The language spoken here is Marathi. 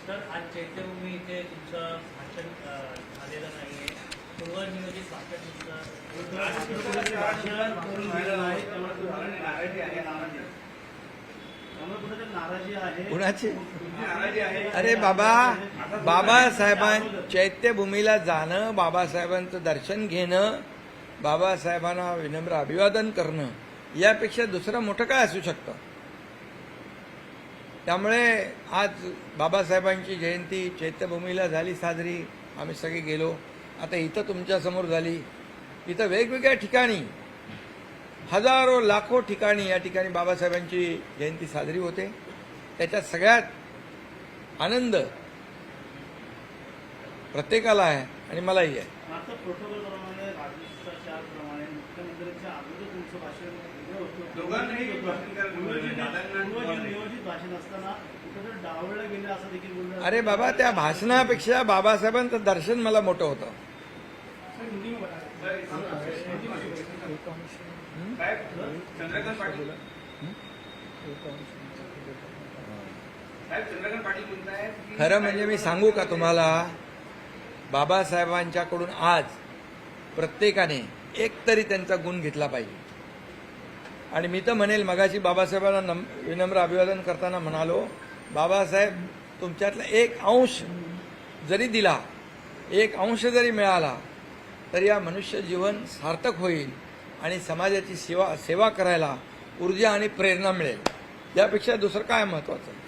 सर, आज चैत्यभूमी इथे तुमचं भाषण झालेलं नाहीये. पूर्वनियोजित भाषण तुमचं नाराजी आहे. कुणाची? अरे बाबा, बाबासाहेबां चैत्यभूमीला जाणं, बाबासाहेबांचं दर्शन घेणं, बाबासाहेबांना विनम्र अभिवादन करणं यापेक्षा दुसरं मोठं काय असू शकतं. त्यामुळे आज बाबासाहेबांची जयंती चैत्यभूमीला झाली साजरी, आम्ही सगळे गेलो. आता इथं तुमच्यासमोर झाली. इथं वेगवेगळ्या ठिकाणी हजारो लाखो ठिकाणी या ठिकाणी बाबासाहेबांची जयंती साजरी होते. त्याच्यात सगळ्यात आनंद प्रत्येकाला आहे आणि मलाही आहे. प्रोटोकॉलप्रमाणे राजशिष्टाचारप्रमाणे मुख्यमंत्र्यांच्या अगोदर तुमचं भाषण नियोजित भाषण असताना कुठं डावळलं गेलं असं देखील बोललं. अरे बाबा, त्या भाषणापेक्षा बाबासाहेबांचं दर्शन मला मोठं होतं. चंद्रकांत पाटील खरं म्हणजे मी सांगू का तुम्हाला, बाबासाहेबांच्याकडून आज प्रत्येकाने एक तरी त्यांचा गुण घेतला पाहिजे. आणि मी तर म्हणेल, मगाशी बाबासाहेबांना विनम्र अभिवादन करताना म्हणालो, बाबासाहेब तुमच्यातला एक अंश जरी दिला, एक अंश जरी मिळाला, तर या मनुष्य जीवन सार्थक होईल आणि समाजाची सेवा करायला ऊर्जा आणि प्रेरणा मिळेल. यापेक्षा दुसरं काय महत्वाचं.